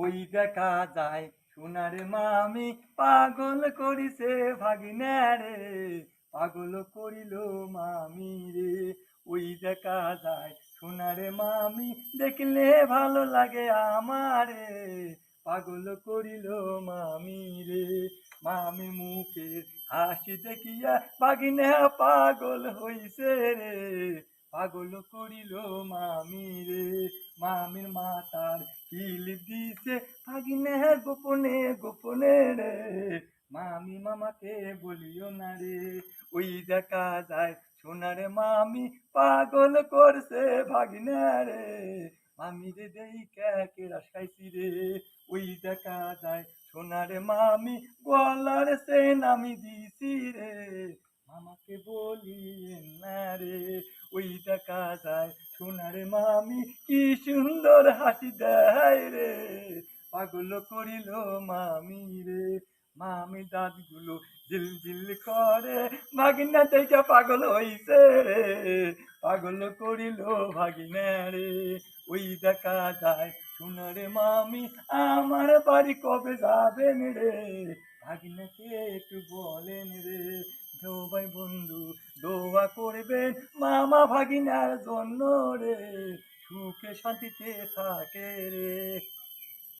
ওই দেখা যায় সোনার মামি পাগল করিছে ভাগিনা রে, পাগল করিল মামি রে। ওই দেখা যায় সোনার মামি দেখলে ভালো লাগে আমারে, পাগল করিল মামি রে। মামি মুখের হাসি দেখিয়া ভাগিনা পাগল হইছে রে, পাগল করিল মামি রে। মামির মাতার কিল দিছে ভাগিনে গোপনে গোপনে রে, মামি মামাকে বলিও না রে। ওই দেখা যায় সোনার মামি পাগল করছে ভাগিনা রে, মামি রে দেইখা কেরা খাইছি রে। ওই দেখা যায় সোনার মামি গলার চেন আমি দিছি রে, মামাকে বলিয়েন না রে। ওই দেখা যায় সোনার মামি কি সুন্দর হাসি দেয় রে, পাগল করিল মামি রে। মামি দাঁতগুলো ঝিলঝিল করে ভাগিনা দেখে পাগল হইছে রে, পাগল করিল ভাগিনা রে। ওই দেখা যায় সোনার মামি আমার বাড়ি কবে যাবেন রে, ভাগিনাকে একটু বলেন রে। সবাই বন্ধু দোয়া করবেন মামা ভাগিনার জন্য রে, সুখে শান্তিতে থাকে রে।